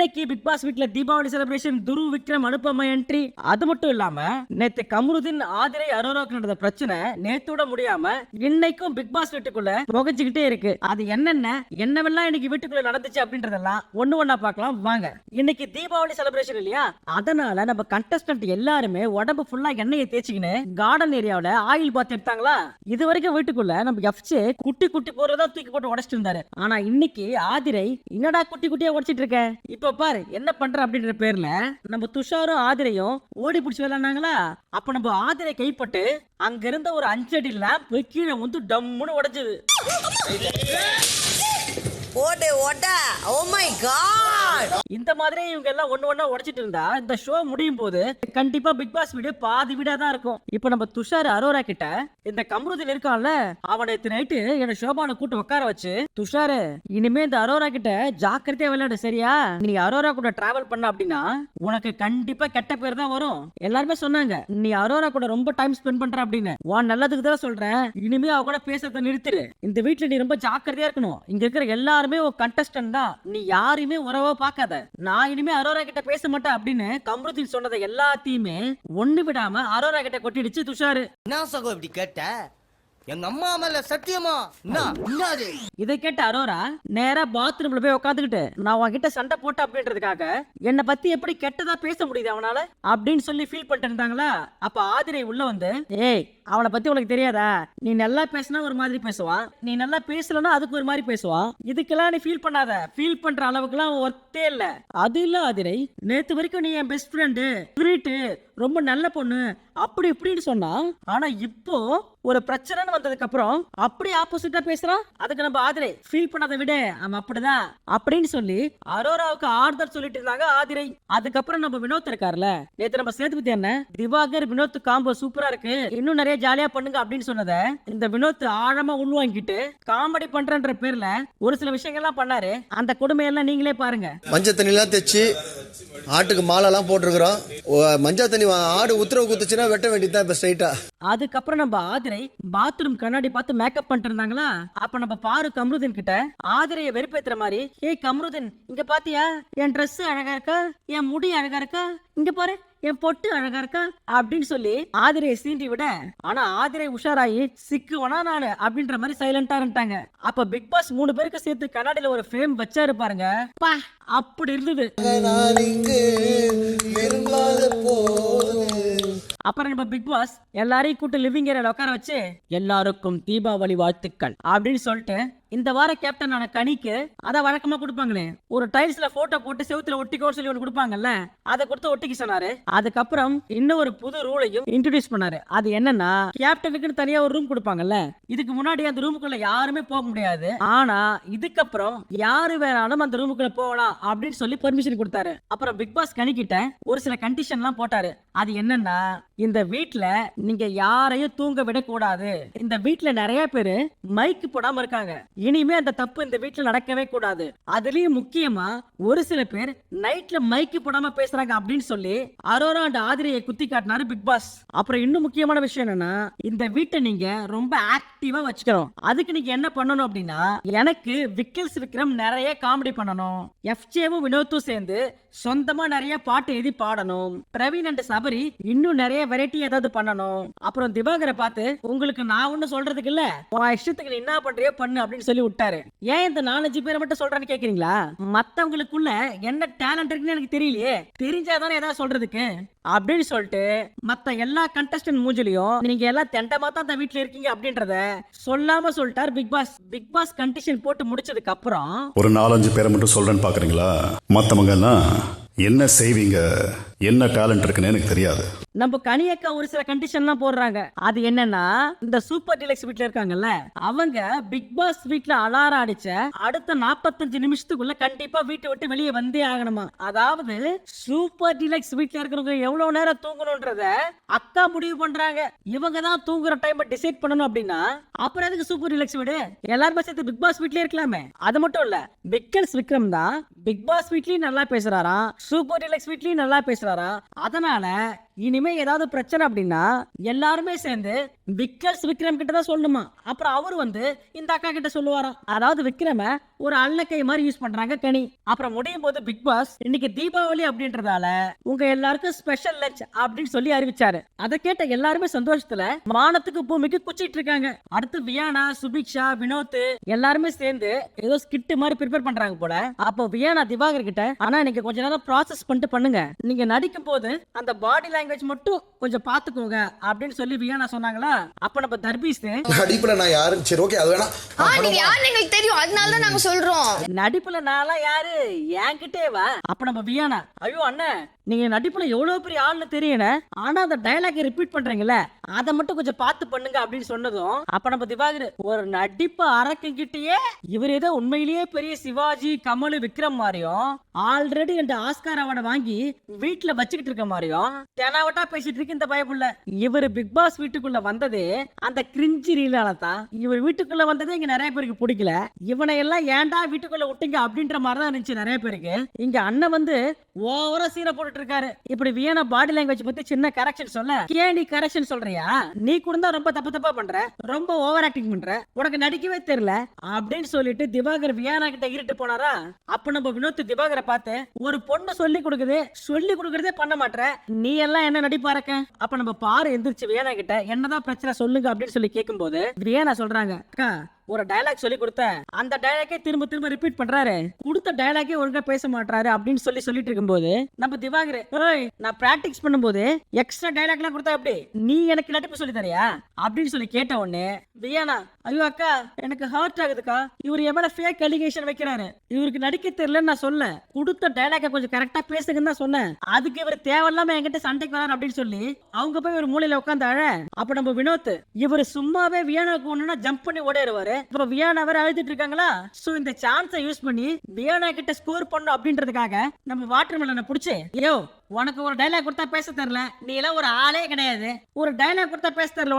இன்னைக்கு big pass வீட்ல Deepavali celebration, துரு, விக்ரம், அனுபமா என்ட்ரி. அது மட்டும் இல்லாம நேத்து கமருதீன், ஆதிரை, அரோராக்கு நடந்த பிரச்சனை நேத்தோட முடியாம இன்னைக்கும் பிக் பாஸ் வீட்டுக்குள்ள புகைஞ்சுக்கிட்டே இருக்கு. அது என்னவெல்லாம் இன்னைக்கு வீட்டுக்குள்ள நடந்துச்சு அப்படின்றதெல்லாம் ஒண்ணு ஒண்ணா பார்க்கலாம் வாங்க. இன்னைக்கு தீபாவளி செலிப்ரேஷன் இல்லையா, அதனால நம்ம கண்டஸ்டன்ட் எல்லாருமே உடம்பு ஃபுல்லா எண்ணெயை தேய்ச்சிக்கின்னு கார்டன் ஏரியாவுல ஆயில் பாத் எடுத்தாங்களா. இது வரைக்கும் வீட்டுக்குள்ள நம்ம எஃப்ஜே குட்டி குட்டி போறதா தூக்கி போட்டு உடைச்சிட்டு இருந்தாரு. ஆனா இன்னைக்கு ஆதிரை என்னடா குட்டி குட்டியா உடைச்சிட்டு இருக்க, இப்ப பாரு என்ன பண்ற அப்படின்ற பேர்ல நம்ம துஷாரும் ஆதிரையும் ஓடி பிடிச்சி விளையாடுனாங்களா. அப்ப நம்ம ஆதிரை கைப்பட்டு அங்க இருந்த ஒரு 5 அடி லேம்ப் கீழே வந்து டம்முன்னு உடைஞ்சது. இந்த மாதிரி இவங்க எல்லாம் ஒண்ணு ஒண்ணா உடைச்சிட்டு இருந்தா இந்த ஷோ முடியும் போது கண்டிப்பா பிக் பாஸ் வீடியோ பாதி வீடா தான் இருக்கும். இப்ப நம்ம துஷார் அரோரா கிட்ட இந்த கமருதீன் இருக்கான்ல, அவனை நைட்டு என்ன ஷோபான கூட்டு உட்கார வச்சு, துஷாரு இனிமே இந்த அரோரா கிட்ட ஜாக்கிரதையா விளையாடு சரியா, நீ அரோரா கூட டிராவல் பண்ண அப்படின்னா உனக்கு கண்டிப்பா கெட்ட பேர் தான் வரும். எல்லாருமே சொன்னாங்க நீ அரோரா கூட ரொம்ப டைம் ஸ்பெண்ட் பண்ற அப்படின்னு. உன் நல்லதுக்கு தான் சொல்றேன், இனிமே அவ கூட பேசுறத நிறுத்திடு. இந்த வீட்டுல நீ ரொம்ப ஜாக்கிரதையா இருக்கணும். இங்க இருக்கிற எல்லாருமே ஒரு கண்டஸ்டன்ட் தான், நீ யாரையுமே உறவா பார்க்காத. நான் இனிமே அரோரா கிட்ட பேச மாட்டேன் அப்படின்னு கமருதீன் சொன்னதை எல்லாத்தையுமே ஒண்ணு விடாம அரோரா கிட்ட கொட்டிடுச்சு துஷாரு. என்ன சகோ இப்படி கேட்ட? எங்க அம்மா மேல சத்தியமா? இதை கேட்ட அரோரா நேரா பாத்ரூம்ல போய் உட்காந்துக்கிட்டு, நான் உன்கிட்ட சண்டை போட்ட அப்படின்றதுக்காக என்னை பத்தி எப்படி கெட்டதா பேச முடியுது அவனால அப்படின்னு சொல்லி ஃபீல் பண்ணிட்டு இருந்தாங்களா. அப்ப ஆதிரை உள்ள வந்து, ஏய் அவனை பத்தி உனக்கு தெரியாதா, நீ நல்லா பேசினா ஒரு மாதிரி பேசுவான், நீ நல்லா பேசலன்னா அதுக்கு ஒரு மாதிரி பேசுவான், இதுக்கெல்லாம் நீ ஃபீல் பண்ணாத, ஃபீல் பண்ற அளவுக்குலாம் ஒர்த்தே இல்ல. அது இல்ல ஆதிரை, நேத்து வரைக்கும் நீ என் பெஸ்ட் ஃப்ரெண்டு, ரொம்ப நல்ல பொண்ணு அப்படி இப்படின்னு சொன்னா, ஆனா இப்போ ஒரு பிரச்சனை வந்ததுக்கு அப்புறம் அப்படி ஆப்போசிட்டா பேசுறான். அதுக்கு நம்ம ஆதிரை ஃபீல் பண்ணாத விட அவன் அப்படிதான் அப்படின்னு சொல்லி அரோராவுக்கு ஆறுதல் சொல்லிட்டு இருந்தாங்க ஆதிரை. அதுக்கப்புறம் நம்ம வினோத் இருக்காருல, நேத்து நம்ம சேதுபதி அண்ணன் திவாகர் வினோத் காம்போ சூப்பரா இருக்கு, இன்னும் நிறைய ஜாலியா பண்ணுங்க அப்படின்னு சொன்னத இந்த வினோத் ஆழமா உள்வாங்கிட்டு காமெடி பண்றன்ற பேர்ல ஒரு சில விஷயங்கள்லாம் பண்ணாரு. அந்த கொடுமையெல்லாம் நீங்களே பாருங்க. மஞ்சள் தண்ணி எல்லாம் தைச்சு ஆட்டுக்கு மாலை எல்லாம் போட்டிருக்கிறோம். மஞ்சள் தண்ணி ஆடு உத்தரவு குத்துச்சுன்னா வெட்ட வேண்டியதுதான் இப்ப ஸ்ட்ரைட்டா. அதுக்கப்புறம் நம்ம ஆதிரை பாத்ரூம் கண்ணாடி பார்த்து மேக்கப் பண்ணிட்டு இருந்தாங்களா. அப்ப நம்ம பாரு கமருதீன் கிட்ட ஆதிரைய வெறுப்பேத்துற மாதிரி, ஏய் கமருதீன் இங்க பாத்தியா, என் ட்ரெஸ் அழகா இருக்கா, என் முடி அழகா இருக்கா, இங்க பாரு என் பொட்டு அழகா இருக்கா அப்படின்னு சொல்லி ஆதிரையை சீண்டி விட, ஆனா ஆதிரை உஷாராயி சிக்குவனா நானு அப்படின்ற மாதிரி சைலண்டா இருந்துட்டாங்க. அப்ப பிக் பாஸ் 3 பேருக்கு சேர்த்து கண்ணாடியில ஒரு ஃப்ரேம் வச்சாரு பாருங்க, பா அப்படி இருந்தது. அப்புறம் நம்ம பிக் பாஸ் எல்லாரையும் கூட்டு லிவிங் ஏரியால உட்கார வச்சு, எல்லாருக்கும் தீபாவளி வாழ்த்துக்கள் அப்படின்னு சொல்லிட்டு இந்த வார கேப்டனான கனிக்கு அத வழக்கமா கொடுப்பாங்களே ஒரு டைல்ஸ்ல போட்டோ போட்டு செவுத்துல ஒட்டிக்கோ சொல்லி ஒன்று கொடுப்பாங்கல்ல, அதை கொடுத்து ஒட்டிக்க சொன்னாரு. அதுக்கப்புறம் இன்னும் ஒரு புது ரூலையும் இன்ட்ரோடியூஸ் பண்ணாரு. அது என்னன்னா, கேப்டனுக்குன்னு தனியா ஒரு ரூம் கொடுப்பாங்கல்ல, இதுக்கு முன்னாடி அந்த ரூமுக்குள்ள யாருமே போக முடியாது, ஆனா இதுக்கப்புறம் யாரு வேணாலும் அந்த ரூமுக்குள்ள போகலாம் அப்படின்னு சொல்லி பெர்மிஷன் கொடுத்தாரு. அப்புறம் பிக் பாஸ் கனிக்கிட்ட ஒரு சில கண்டிஷன் எல்லாம் போட்டாரு. அது என்னன்னா, இந்த வீட்டுல நீங்க யாரையும் தூங்க விட கூடாது, இந்த வீட்டுல நிறைய பேரு மைக்கு போடாம இருக்காங்க, இனிமே அந்த தப்பு இந்த வீட்டுல நடக்கவே கூடாது, அதுலயும் முக்கியமா ஒரு சில பேர் நைட்ல மைக்கு போடாம பேசுறாங்க அப்படின்னு சொல்லி அரோரா அண்ட் ஆதிரையை குத்தி காட்டினாரு பிக் பாஸ். அப்புறம் இன்னும் முக்கியமான விஷயம் என்னன்னா, இந்த வீட்டை நீங்க ரொம்ப ஆக்டிவா வச்சுக்கணும். அதுக்கு நீங்க என்ன பண்ணணும் அப்படின்னா, எனக்கு விக்கல்ஸ் விக்ரம் நிறைய காமெடி பண்ணணும், எஃப்ஜேவும் வினோத்தும் சேர்ந்து சொந்தமா நிறைய பாட்டு எழுதி பாடணும், பிரவீன் அண்ட் சபரி இன்னும் நிறைய வெரைட்டி ஏதாவது பண்ணணும், அப்புறம் திவாகரை பார்த்து உங்களுக்கு நான் ஒண்ணு சொல்றதுக்கு இல்ல, உன் இஷ்டத்துக்கு நீ என்ன பண்றியோ பண்ணு அப்படின்னு சொல்லி விட்டாரு. ஏன் இந்த 4-5 பேரை மட்டும் சொல்றேன்னு கேக்குறீங்களா? மத்தவங்களுக்குள்ள என்ன டேலண்ட் இருக்குன்னு எனக்கு தெரியலையே, தெரிஞ்சாதானே ஏதாவது சொல்றதுக்கு அப்படின்னு சொல்லிட்டு மத்த எல்லா கண்டஸ்டன்ட் மூஞ்சிலையும் நீங்க எல்லாம் தெண்டமா தான் அந்த வீட்டுல இருக்கீங்க அப்படின்றத சொல்லாம சொல்லிட்டார் big boss. Big boss condition போட்டு முடிச்சதுக்கு அப்புறம் ஒரு 4-5 பேரை மட்டும் சொல்றேன்னு பாக்குறீங்களா? மத்தவங்க எல்லாம் என்ன செய்வீங்க, என்ன டேலண்ட் இருக்குன்னு எனக்கு தெரியாது. நம்ம கனியக்கா ஒரு சில கண்டிஷன்லாம் போடுறாங்க. அது என்னன்னா, இந்த சூப்பர் டீலக்ஸ் வீட்ல இருக்காங்கல்ல, அவங்க பிக் பாஸ் வீட்ல அலாரம் அடிச்ச அடுத்த 45 நிமிஷத்துக்குள்ள கண்டிப்பா வீட்டை விட்டு வெளியே வந்தே ஆகணுமா. அதாவது சூப்பர் டீலக்ஸ் வீட்ல இருக்கிறவங்க எவ்வளவு நேரம் தூங்கணும்ன்றத அக்கா முடிவு பண்றாங்க. இவங்க தான் தூங்குற டைம் டிசைட் பண்ணணும் அப்படின்னா அப்புறம் எதுக்கு சூப்பர் டீலக்ஸ் வீடு, எல்லாருமே சேர்த்து பிக் பாஸ் வீட்லயே இருக்கலாமே. அது மட்டும் இல்ல, விக்கல்ஸ் விக்ரம் தான் பிக் பாஸ் வீட்லயும் நல்லா பேசுறாராம், சூப்பர் டீலக்ஸ் வீட்லயும் நல்லா பேசுறாரா. அதனால இனிமே ஏதாவது பிரச்சனை அப்படின்னா எல்லாருமே சேர்ந்து விக்ரம் கிட்ட தான் சொல்லணுமா. அப்புறம் அவர் வந்து இந்த அக்கா கிட்ட சொல்லுவாராம். அதாவது விக்ரம ஒரு அன்னக்கை மாதிரி யூஸ் பண்றாங்க கனி. அப்புறம் முடியும் போது பிக் பாஸ் இன்னைக்கு தீபாவளி அப்படின்றதால உங்க எல்லாருக்கும் ஸ்பெஷல் லஞ்ச் அப்படின்னு சொல்லி அறிவிச்சாரு. அதை கேட்ட எல்லாருமே சந்தோஷத்துல வானத்துக்கு பூமிக்கு குச்சிட்டு இருக்காங்க. அடுத்து வியானா, சுபிக்ஷா, வினோத் எல்லாருமே சேர்ந்து ஏதோ ஸ்கிட் மாதிரி ப்ரிப்பேர் பண்றாங்க போல. அப்போ வியானா திவாகர் கிட்ட, ஆனா நீங்க கொஞ்ச நேரம் ப்ராசஸ் பண்ணிட்டு பண்ணுங்க, நீங்க நடிக்கும் போது அந்த பாடி லாங்குவேஜ் மட்டும் கொஞ்சம் பாத்துக்கோங்க அப்படின்னு சொல்லி வியானா சொன்னாங்களா. அப்ப நம்ம தர்பீஸ் நடிப்புல நான் யாரு, சரி ஓகே அது வேணா, நீங்க யாருன்னு எங்களுக்கு தெரியும், அதனால தான் நாங்க சொல்றோம். நடிப்புல நான்லாம் யாரு, என்கிட்டே வா. அப்ப நம்ம வியானா, ஐயோ அண்ணன் நீங்க நடிப்புல எவ்வளவு பெரிய ஆள்னு தெரியல, ஆனா அந்த டயலாக் ரிப்பீட் பண்றீங்கல்ல அதை மட்டும் கொஞ்சம் பார்த்து பண்ணுங்க அப்படின்னு சொன்னதும் அப்ப நம்ம திவாகர் ஒரு நடிப்பு அரக்கிட்டே இவர் ஏதோ உண்மையிலேயே பெரிய சிவாஜி, கமல், விக்ரம் மாதிரியும் ஆல்ரெடி இந்த ஆஸ்கார் அவார்டை வாங்கி வீட்டுல வச்சுக்கிட்டு இருக்க மாதிரியும் தெனாவட்டா பேசிட்டு இருக்கு இந்த பயப்புள்ள. இவர் பிக் பாஸ் வீட்டுக்குள்ள வந்ததே அந்த கிரிஞ்சி ரீலால தான். இவர் வீட்டுக்குள்ள வந்ததே இங்க நிறைய பேருக்கு பிடிக்கல. இவனை எல்லாம் ஏன்டா வீட்டுக்குள்ள விட்டீங்க அப்படின்ற மாதிரி தான் இருந்துச்சு நிறைய பேருக்கு. இங்க அண்ணன் வந்து ஓவரா சீரை போட்டு இருக்காரு. இப்படி வியனா பாடி லாங்குவேஜ் பத்தி சின்ன கரெக்ஷன் சொல்ல, ஏன் நீ கரெக்ஷன் சொல்றியா, நீ கூட தான் ரொம்ப தப்பா பண்ற, ரொம்ப ஓவர் ஆக்டிங் பண்ற, உனக்கு நடிக்கவே தெரியல அப்படின்னு சொல்லிட்டு திவாகர் வியானா கிட்ட இருட்டு போனாரா. அப்ப நம்ம வினோத் திவாகரை பார்த்து, ஒரு பொண்ணு சொல்லி கொடுக்கறதே பண்ண மாட்டற, நீ எல்லாம் என்ன நடிப்பா இருக்க. அப்ப நம்ம பாரு எந்திரிச்சு வியானா கிட்ட என்னதான் பிரச்சனை சொல்லுங்க அப்படின்னு சொல்லி கேட்கும் போது வியானா சொல்றாங்க, அக்கா ஒரு டயலாக் சொல்லி கொடுத்த அந்த டயலாக்கே திரும்ப ரிப்பீட் பண்றாரு, கொடுத்த டயலாக்கே ஒழுங்கா பேச மாட்டாரு அப்படின்னு சொல்லிட்டு இருக்கும்போது நம்ம திவாகர், ஏய் நான் பிராக்டிஸ் பண்ணும்போது எக்ஸ்ட்ரா டயலாக்லாம் கொடுத்தா எப்படி, நீ எனக்கு நடிப்பு சொல்லி தரியா அப்படின்னு சொல்லி கேட்ட உடனே வியானா, ஐயோ அக்கா எனக்கு ஹர்ட் ஆகுதுக்கா, இவர் என் மேல ஃபேக் அலிகேஷன் வைக்கிறாரு, இவருக்கு நடிக்க தெரியலன்னு நான் சொல்ல, கொடுத்த டயலாக்க கொஞ்சம் கரெக்டா பேசுங்கன்னு தான் சொன்னேன், அதுக்கு இவர் தேவையில்லாம என்கிட்ட சண்டைக்கு வராரு அப்படின்னு சொல்லி அவங்க போய் ஒரு மூலையில உட்காந்து அழ. அப்ப நம்ம வினோத், இவர் சும்மாவே வியானாக்கு ஒண்ணுன்னா ஜம்ப் பண்ணி ஓடிடுவாரு. இப்ப வியானா வேற அழுத்திட்டு இருக்காங்களா, சோ இந்த சான்ஸை யூஸ் பண்ணி வியானா கிட்ட ஸ்கோர் பண்ணணும் அப்படின்றதுக்காக நம்ம வாட்டர் மெலனை புடிச்சு, யோ உனக்கு ஒரு டைலாக் கொடுத்தா பேச தெரியல, நீ எல்லாம் ஒரு ஆளே கிடையாது, ஒரு டைலாக் கொடுத்தா பேச தெரியல,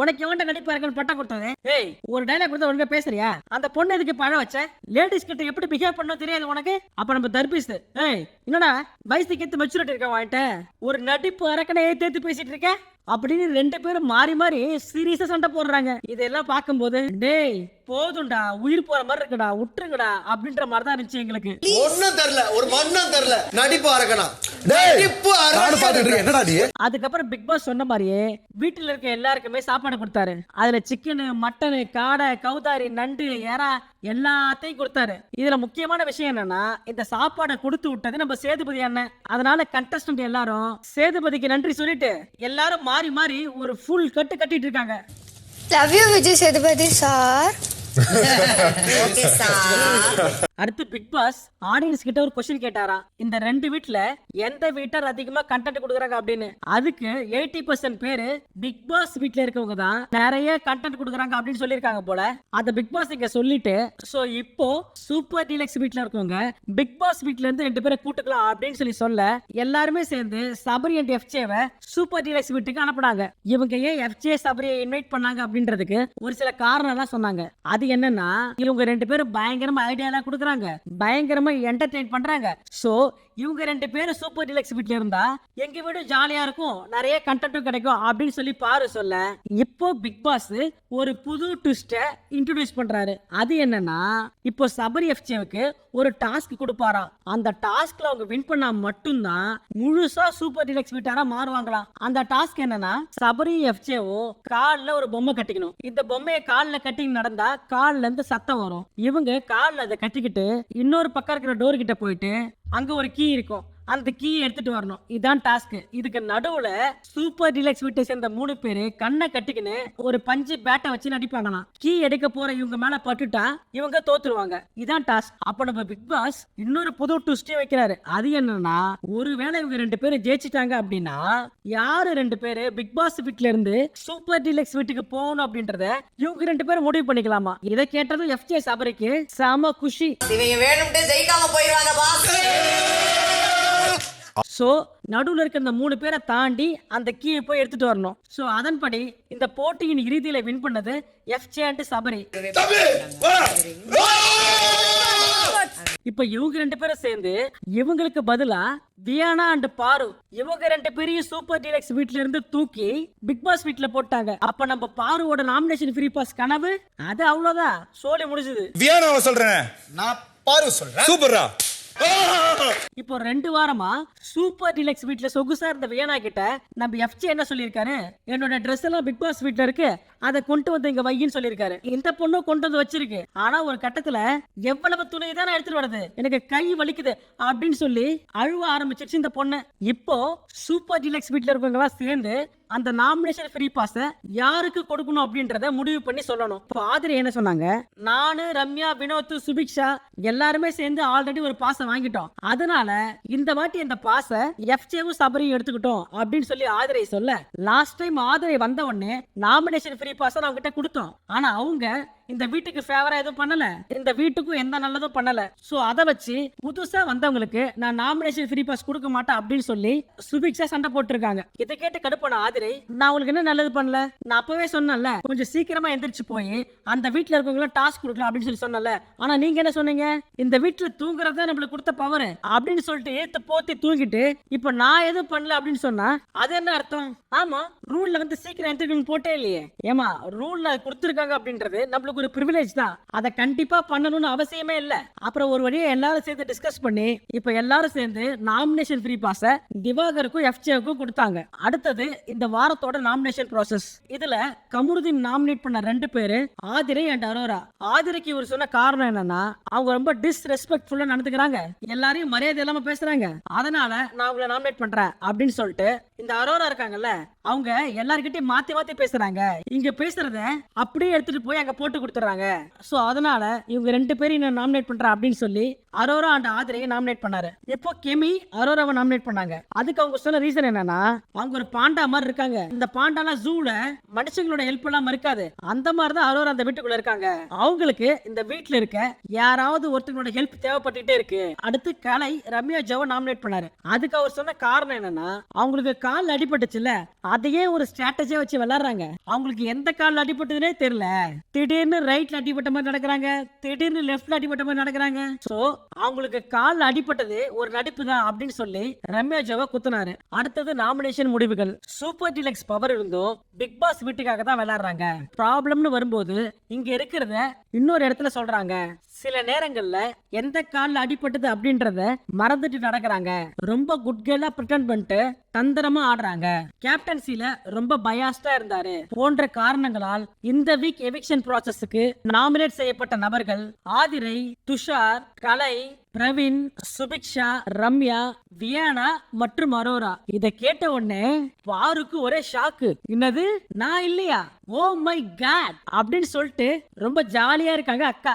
உனக்கு எவன்ட்ட நடிப்பா இருக்குன்னு பட்டம் கொடுத்தது, ஏய் ஒரு டைலாக் கொடுத்தா ஒழுங்கா பேசுறியா, அந்த பொண்ணு எதுக்கு பழ வச்ச, லேடிஸ் கிட்ட எப்படி பிஹேவ் பண்ணணும் தெரியாது உனக்கு. அப்ப நம்ம தர்பீஸ், ஏய் என்னடா வயசுக்கு ஏத்து மெச்சூரிட்டி இருக்க வாங்கிட்ட, ஒரு நடிப்பு அரக்கனை ஏத்து பேசிட்டு இருக்க அப்படின்னு ரெண்டு பேரும் மாறி சீரியஸா சண்டை போடுறாங்க. இதெல்லாம் பார்க்கும்போது டேய் போதும்டா, உயிர் போற மாதிரி இருக்குடா, விட்டுருங்கடா அப்படின்ற மாதிரி தான் இருந்துச்சு எங்களுக்கு. ஒண்ணும் தெரியல, ஒரு மண்ணும் தெரியல, நடிப்பு அரக்கனா, நடிப்பு அரக்கனா என்னடா நீ. அதுக்கப்புறம் பிக் பாஸ் சொன்ன மாதிரியே வீட்டுல இருக்க எல்லாருக்குமே சாப்பாடு கொடுத்தாரு. அதுல சிக்கனு, மட்டனு, காடை, கௌதாரி, நண்டு, எறா எல்லாத்தையும் கொடுத்தாரு. இதுல முக்கியமான விஷயம் என்னன்னா, இந்த சாப்பாடை கொடுத்து விட்டது நம்ம சேதுபதி அண்ணன். அதனால கண்டஸ்டன்ட் எல்லாரும் சேதுபதிக்கு நன்றி சொல்லிட்டு எல்லாரும் மாறி ஒரு ஃபுல் கட்டிட்டு இருக்காங்க. Love you Vijay Sethupathi sir. Okay sir. அடுத்து பிக் பாஸ் ஆடியன்ஸ் கிட்ட ஒரு क्वेश्चन கேட்டாரா, இந்த ரெண்டு வீட்ல எந்த வீட்டார் அதிகமா கண்டென்ட் கொடுக்குறாங்க அப்படின்னு. அதுக்கு 80% பேரு பிக் பாஸ் வீட்ல இருக்கவங்க தான் நிறைய கண்டென்ட் கொடுக்குறாங்க அப்படின்னு சொல்லியிருக்காங்க போல. அத பிக் பாஸ் இங்க சொல்லிட்டு, சோ இப்போ சூப்பர் டீலக்ஸ் வீட்ல இருக்கவங்க பிக் பாஸ் வீட்ல இருந்து ரெண்டு பேரை கூட்டுக்கலாம் அப்படின்னு சொல்ல எல்லாருமே சேர்ந்து சபரி அண்ட் எஃப்ஜேவை சூப்பர் டீலக்ஸ் வீட்டுக்கு அனுப்புனாங்க. இவங்க ஏன் எஃப்ஜே சபரியை இன்வைட் பண்ணாங்க அப்படின்றதுக்கு ஒரு சில காரணம் எல்லாம் சொன்னாங்க. அது என்னன்னா, இவங்க ரெண்டு பேரும் பயங்கரமா ஐடியா எல்லாம் கொடுக்குறாங்க, பயங்கரமா என்டர்டெயின் பண்றாங்க. சோ இவங்க ரெண்டு பேரும் சூப்பர் டீலக்ஸ் வீட்ல இருந்தா எங்க வீடு ஜாலியா இருக்கும், நிறைய கண்டென்ட்டும் கிடைக்கும் அப்படின்னு சொல்லி பாரு சொல்ல, இப்போ பிக் பாஸ் ஒரு புது ட்விஸ்ட இன்ட்ரோடியூஸ் பண்றாரு. அது என்னன்னா, இப்போ சபரி எஃப்ஜேவுக்கு ஒரு டாஸ்க் கொடுப்பாராம். அந்த டாஸ்க்ல அவங்க வின் பண்ணா மட்டும்தான் முழுசா சூப்பர் டீலக்ஸ் வீட்டாரா மாறுவாங்களாம். அந்த டாஸ்க் என்னன்னா, சபரி எஃப்ஜேவோ கால்ல ஒரு பொம்மை கட்டிக்கணும். இந்த பொம்மையை கால்ல கட்டி நடந்தா கால்ல இருந்து சத்தம் வரும். இவங்க கால்ல அதை கட்டிக்கிட்டு இன்னொரு பக்கம் இருக்கிற டோர் கிட்ட போயிட்டு அங்க ஒரு கீ இருக்கும், அந்த கீ எடுத்துட்டு வரணும். இதான் டாஸ்க். இதுக்கு நடுவுல சூப்பர் டீலக்ஸ் வீட்டை சேர்ந்த 3 பேரு கண்ணை கட்டிக்கின்னு ஒரு பஞ்சு பேட்டை வச்சு நடிப்பாங்களாம். கீ எடுக்க போற இவங்க மேல பட்டுட்டா இவங்க தோத்துருவாங்க. இதான் டாஸ்க். அப்ப நம்ம பிக் பாஸ் இன்னொரு புது ட்விஸ்டே வைக்கிறாரு. அது என்னன்னா, ஒருவேளை இவங்க ரெண்டு பேரும் ஜெயிச்சிட்டாங்க அப்படின்னா யாரு ரெண்டு பேரு பிக் பாஸ் வீட்ல இருந்து சூப்பர் டீலக்ஸ் வீட்டுக்கு போகணும் அப்படின்றத இவங்க ரெண்டு பேரும் முடிவு பண்ணிக்கலாமா. இதை கேட்டதும் எஃப்ஜே சபரிக்கு செம குஷி. இவங்க வேணும்ட்டு ஜெயிக்காம போயிடுவாங்க பாஸ். சோ நடுவுல இருக்க இந்த 3 பேரை தாண்டி அந்த கீயை போய் எடுத்துட்டு வரணும். சோ அதன்படி இந்த போட்டியின் இறுதியில வின் பண்ணது எஃப்ஜே அண்ட் சபரி. இப்ப இவங்க 2 பேரும் சேர்ந்து இவங்களுக்கு பதிலா வியானா அண்ட் பாரு இவங்க 2 பேரையும் சூப்பர் டீலக்ஸ் வீட்ல இருந்து தூக்கி பிக் பாஸ் வீட்ல போட்டாங்க. அப்ப நம்ம பாருவோட நாமினேஷன் ஃப்ரீ பாஸ் கனவு அது அவ்வளவுதான், சோலி முடிஞ்சது. வியானாவை சொல்றேன், நான் பாரு சொல்றேன். சூப்பரா. இப்போ 2 வாரமா சூப்பர் டீலக்ஸ் வீட்ல சொகுசா இருந்த வியானா கிட்ட நம்ம எஃப்ஜே என்ன சொல்லிருக்காரு, என்னோட ட்ரெஸ் எல்லாம் பிக் பாஸ் வீட்ல இருக்கு, அதை கொண்டு வந்து இங்க வையின்னு சொல்லிருக்காரு. இந்த பொண்ணு கொண்டு வந்து வச்சிருக்கு. ஆனா ஒரு கட்டத்துல எவ்வளவு துணி தான் எடுத்துட்டு வருது, எனக்கு கை வலிக்குது அப்படின்னு சொல்லி அழுவ ஆரம்பிச்சிருச்சு இந்த பொண்ணு. இப்போ சூப்பர் டீலக்ஸ் வீட்ல இருக்கவங்க எல்லாம் சேர்ந்து அந்த நாமினேஷன் ஃப்ரீ பாஸ் யாருக்கு கொடுக்கணும் அப்படின்றத முடிவு பண்ணி சொல்லணும். ஆதிரி என்ன சொன்னாங்க, நானு ரம்யா வினோத் சுபிக்ஷா எல்லாருமே சேர்ந்து ஆல்ரெடி ஒரு பாஸ வாங்கிட்டோம், அதனால இந்த வாட்டி இந்த பாஸ எஃப்ஜேவும் சபரியும் எடுத்துக்கிட்டோம் அப்படின்னு சொல்லி ஆதிரை சொல்ல, லாஸ்ட் டைம் ஆதிரை வந்த உடனே நாமினேஷன் ஃப்ரீ பாஸ் அவங்க கிட்ட கொடுத்தோம். ஆனா அவங்க இந்த வீட்டுக்கு ஃபேவரா எதுவும் பண்ணல, இந்த வீட்டுக்கும் எந்த நல்லதும் பண்ணல. சோ அத வச்சு புதுசா வந்தவங்களுக்கு நான் நாமினேஷன் ஃப்ரீ பாஸ் கொடுக்க மாட்டேன் அப்படின்னு சொல்லி சுபிக்ஷா சண்டை போட்டுருக்காங்க. இதை கேட்டு கடுப்பான ஆதிரை, நான் உங்களுக்கு என்ன நல்லது பண்ணல, நான் அப்பவே சொன்னேன்ல கொஞ்சம் சீக்கிரமா எந்திரிச்சு போய் அந்த வீட்டுல இருக்கவங்க டாஸ்க் கொடுக்கலாம் அப்படின்னு சொல்லி சொன்னல, ஆனா நீங்க என்ன சொன்னீங்க, இந்த வீட்டுல தூங்குறதா நம்மளுக்கு கொடுத்த பவர் அப்படின்னு சொல்லிட்டு ஏத்து போத்தி தூங்கிட்டு இப்ப நான் எதுவும் பண்ணல அப்படின்னு சொன்னா அது என்ன அர்த்தம்? ஆமா, ரூல்ல வந்து சீக்கிரம் எந்திரிக்கணும் போட்டே இல்லையே. ஏமா ரூல்ல கொடுத்துருக்காங்க அப்படின்றது நம்மளுக்கு ஒரு பிரிவிலேஜ் தான், அதை கண்டிப்பா பண்ணணும்னு அவசியமே இல்ல. அப்புறம் ஒரு வழியை எல்லாரும் சேர்ந்து டிஸ்கஸ் பண்ணி இப்ப எல்லாரும் சேர்ந்து நாமினேஷன் ஃப்ரீ பாஸ திவாகருக்கும் எஃப்ஜேவுக்கும் கொடுத்தாங்க. அடுத்தது இந்த வாரத்தோட நாமினேஷன் ப்ராசஸ். இதுல கமருதீன் நாமினேட் பண்ண 2 பேரு ஆதிரை அண்ட் அரோரா. ஆதிரைக்கு இவர் சொன்ன காரணம் என்னன்னா, அவங்க ரொம்ப டிஸ்ரெஸ்பெக்ட்ஃபுல்லா நடந்துக்கிறாங்க, எல்லாரையும் மரியாதை இல்லாம பேசுறாங்க, அதனால நான் அவங்களை நாமினேட் பண்றேன் அப்படின்னு சொல்லிட்டு இந்த அரோரா இருக்காங்கல்ல அவங்க எல்லார்கிட்டயும் மாத்தி மாத்தி பேசுறாங்க. இங்க பேசுறத அப்படியே எடுத்துட்டு போய் அங்க போட்டு கொடுத்துறாங்க. சோ அதனால இவங்க 2 பேரையும் நான் நாமினேட் பண்றேன் அப்படின்னு சொல்லி அரோரா அண்ட் ஆதிரையை நாமினேட் பண்ணாரு. இப்போ கெமி அரோராவை நாமினேட் பண்ணாங்க. அதுக்கு அவங்க சொன்ன ரீசன் என்னன்னா, அவங்க ஒரு பாண்டா மாதிரி இருக்காங்க, இந்த பாண்டாலாம் ஜூல மனுஷங்களோட ஹெல்ப் எல்லாம் இருக்காது, அந்த மாதிரி தான் அரோரா அந்த வீட்டுக்குள்ள இருக்காங்க, அவங்களுக்கு இந்த வீட்டுல இருக்க யாராவது ஒருத்தங்களோட ஹெல்ப் தேவைப்பட்டுட்டே இருக்கு. அடுத்து கலை ரம்யா ஜோவை நாமினேட் பண்ணாரு. அதுக்கு அவர் சொன்ன காரணம் என்னன்னா, அவங்களுக்கு கால் அடிபட்டுச்சுல, அதையே ஒரு ஸ்ட்ராட்டஜியா வச்சு விளையாடுறாங்க. அவங்களுக்கு எந்த கால் அடிபட்டதுனே தெரியல, திடீர்னு ரைட்ல அடிபட்ட மாதிரி நடக்கிறாங்க, திடீர்னு லெஃப்ட்ல அடிபட்ட மாதிரி நடக்கிறாங்க. சோ அவங்களுக்கு கால் அடிபட்டது ஒரு நடிப்பு தான் அப்படின்னு சொல்லி ரம்யா ஜோவை குத்துனாரு. அடுத்தது நாமினேஷன் முடிவுகள். சூப்பர் டீலக்ஸ் பவர் இருந்தும் பிக் பாஸ் வீட்டுக்காக தான் விளையாடுறாங்க. ப்ராப்ளம்னு வரும்போது இங்க இருக்கிறத இன்னொரு இடத்துல சொல்றாங்க. சில நேரங்கள்ல எந்த கால்ல அடிபட்டது அப்படின்றத மறந்துட்டு நடக்கிறாங்க. ரொம்ப குட் கேர்லா பிரிட்டன் பண்ணிட்டு தந்திரமா ஆடுறாங்க. கேப்டன்சில ரொம்ப பயாஸ்டா இருந்தாரு போன்ற காரணங்களால் இந்த வீக் எவிக்ஷன் ப்ராசஸ்க்கு நாமினேட் செய்யப்பட்ட நபர்கள் ஆதிரை, துஷார், கலை, பிரவீன், சுபிக்ஷா, ரம்யா, வியானா மற்றும் அரோரா. இத கேட்ட உடனே பாருக்கு ஒரே ஷாக்கு, என்னது நான் இல்லையா, ஓ மை காட் அப்படின்னு சொல்லிட்டு ரொம்ப ஜாலியா இருக்காங்க அக்கா.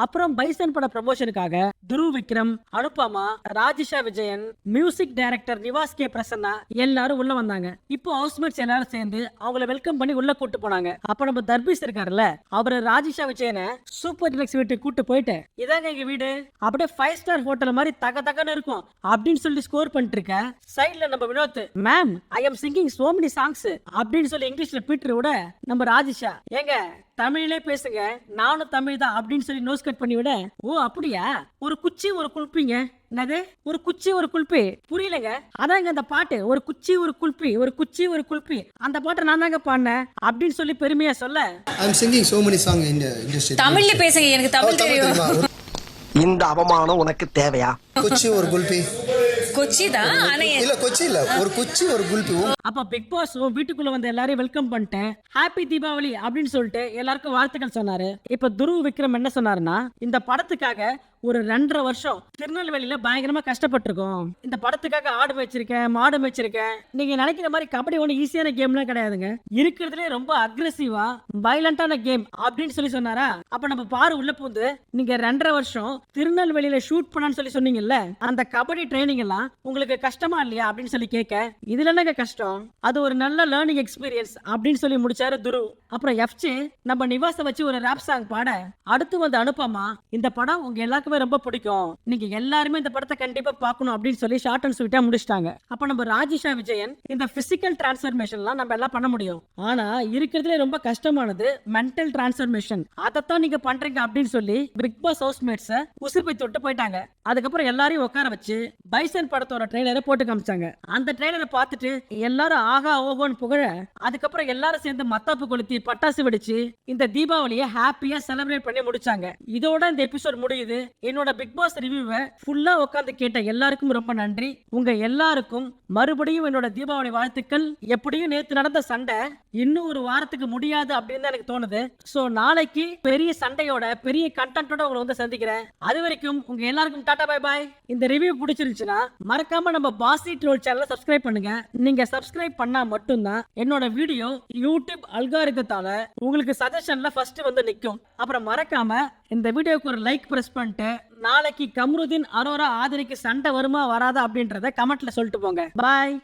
அப்புறம் பைசன் பட ப்ரமோஷனுக்காக Dhruv Vikram, Anupama, Rajisha Vijayan, music director Nivas K Prasanna எல்லாரும் உள்ள வந்தாங்க. இப்போ ஹவுஸ்மேட்ஸ் எல்லாரும் சேர்ந்து அவங்கள வெல்கம் பண்ணி உள்ள கூட்டு போனாங்க. அப்ப நம்ம தர்பீஸ் இருக்காருல்ல, அவரு ராஜிஷா விஜயனை சூப்பர் டீலக்ஸ் வீட்டுக்கு கூட்டு போயிட்டு, இதாங்க எங்க வீடு, அப்படியே 5 ஸ்டார் ஹோட்டல் மாதிரி தக தகன்னு இருக்கும் அப்படின்னு சொல்லி ஸ்கோர் பண்ணிட்டு இருக்க. சைட்ல நம்ம Vinod, ma'am I am singing so many songs அப்படின்னு சொல்லி இங்கிலீஷ்ல பீட்டர் விட, நம்ம ராஜிஷா, ஏங்க தமிழ்லே பேசுங்க, நானும் தமிழ் தான் அப்படின்னு சொல்லி நோஸ் கட் பண்ணி விட, ஓ அப்படியா, ஒரு குச்சி ஒரு குல்பிங்க, என்னது ஒரு குச்சி ஒரு குல்பி, புரியலங்க, அதாங்க அந்த பாட்டு, ஒரு குச்சி ஒரு குல்பி, ஒரு குச்சி ஒரு குல்பி, அந்த பாட்டை நான் தாங்க பாடினேன் அப்படின்னு சொல்லி பெருமையா சொல்ல, I am singing so many song in industry. தமிழ்ல பேசுங்க, எனக்கு தமிழ் தெரியும். இந்த அவமானம் உனக்கு தேவையா? கொச்சி ஒரு குல்பி, கொச்சி தான், ஆனா இல்ல கொச்சி இல்ல, ஒரு குச்சி ஒரு குல்பி. அப்ப பிக் பாஸ் வீட்டுக்குள்ள வந்து எல்லாரையும் வெல்கம் பண்ணிட்டேன், ஹாப்பி தீபாவளி அப்படின்னு சொல்லிட்டு எல்லாருக்கும் வாழ்த்துக்கள் சொன்னாரு. இப்ப துருவ் விக்ரம் என்ன சொன்னாருன்னா, இந்த படத்துக்காக ஒரு 2.5 வருஷம் திருநெல்வேலியில பயங்கரமா கஷ்டப்பட்டிருக்கோம். இந்த படத்துக்காக ஆடு வச்சிருக்கேன், மாடு வச்சிருக்கேன். நீங்க நினைக்கிற மாதிரி கபடி ஒண்ணு ஈஸியான கேம்லாம் கிடையாதுங்க, இருக்கிறதுலே ரொம்ப அக்ரெசிவா வயலண்டான கேம் அப்படின்னு சொல்லி சொன்னாரா. அப்ப நம்ம பாரு உள்ள பூந்து, நீங்க 2.5 வருஷம் திருநெல்வேலியில ஷூட் பண்ணான்னு சொல்லி சொன்னீங்கல்ல, அந்த கபடி ட்ரைனிங் எல்லாம் உங்களுக்கு கஷ்டமா இல்லையா அப்படின்னு சொல்லி கேட்க, இதுல என்னங்க கஷ்டம், அது ஒரு நல்ல லேர்னிங் எக்ஸ்பீரியன்ஸ் அப்படின்னு சொல்லி முடிச்சாரு துருவ். அப்புறம் எஃப்ஜே நம்ம நிவாஸை வச்சு ஒரு ராப் சாங் பாட, அடுத்து வந்து அனுபமா, இந்த படம் உங்க எல்லாருக்குமே ரொம்பவே ரொம்ப பிடிக்கும், நீங்க எல்லாருமே இந்த படத்தை கண்டிப்பா பார்க்கணும் அப்படின்னு சொல்லி ஷார்ட் அண்ட் ஸ்வீட்டா முடிச்சிட்டாங்க. அப்ப நம்ம ராஜிஷா விஜயன் இந்த பிசிக்கல் டிரான்ஸ்ஃபர்மேஷன்லாம் நம்ம எல்லாம் பண்ண முடியும், ஆனா இருக்கிறதுல ரொம்ப கஷ்டமானது மென்டல் டிரான்ஸ்ஃபர்மேஷன். அதைத்தான் நீங்க பண்றீங்க அப்படின்னு சொல்லி பிக் பாஸ் ஹவுஸ்மேட்ஸ உசுர் போய் தொட்டு போயிட்டாங்க. அதுக்கப்புறம் எல்லாரையும் உட்கார வச்சு பைசன் படத்தோட ட்ரெய்லரை போட்டு காமிச்சாங்க. அந்த ட்ரெய்லரை பார்த்துட்டு எல்லாரும் ஆகா ஓகோன்னு புகழ, அதுக்கப்புறம் எல்லாரும் சேர்ந்து மத்தாப்பு கொளுத்தி பட்டாசு வெடிச்சு இந்த தீபாவளியை ஹாப்பியா செலிப்ரேட் பண்ணி முடிச்சாங்க. இதோட இந்த எபிசோட் முடியுது. என்னோட பிக் பாஸ் ரிவ்யூவை ஃபுல்லா உட்காந்து கேட்ட எல்லாருக்கும் ரொம்ப நன்றி. உங்க எல்லாருக்கும் மறுபடியும் என்னோட தீபாவளி வாழ்த்துக்கள். எப்படியும் நேத்து நடந்த சண்டை இன்னும் ஒரு வாரத்துக்கு முடியாது அப்படின்னு எனக்கு தோணுது. சோ நாளைக்கு பெரிய சண்டையோட பெரிய கண்டென்ட்டோட உங்களை வந்து சந்திக்கிறேன். அது வரைக்கும் உங்க எல்லாருக்கும் டாடா பை பை. இந்த ரிவ்யூ பிடிச்சிருந்துச்சுன்னா மறக்காம நம்ம பாசி ட்ரோல் சேனலை சப்ஸ்கிரைப் பண்ணுங்க. நீங்க சப்ஸ்கிரைப் பண்ணா மட்டும்தான் என்னோட வீடியோ யூடியூப் அல்காரிதத்தால உங்களுக்கு சஜஷன்ல ஃபர்ஸ்ட் வந்து நிக்கும். அப்புறம் மறக்காம இந்த வீடியோக்கு ஒரு லைக் பிரஸ் பண்ணிட்டு நாளைக்கு கம்ருதீன் அரோரா ஆதரிக்கு சண்டை வருமா வராதா அப்படின்றத கமெண்ட்ல சொல்லிட்டு போங்க. பாய்.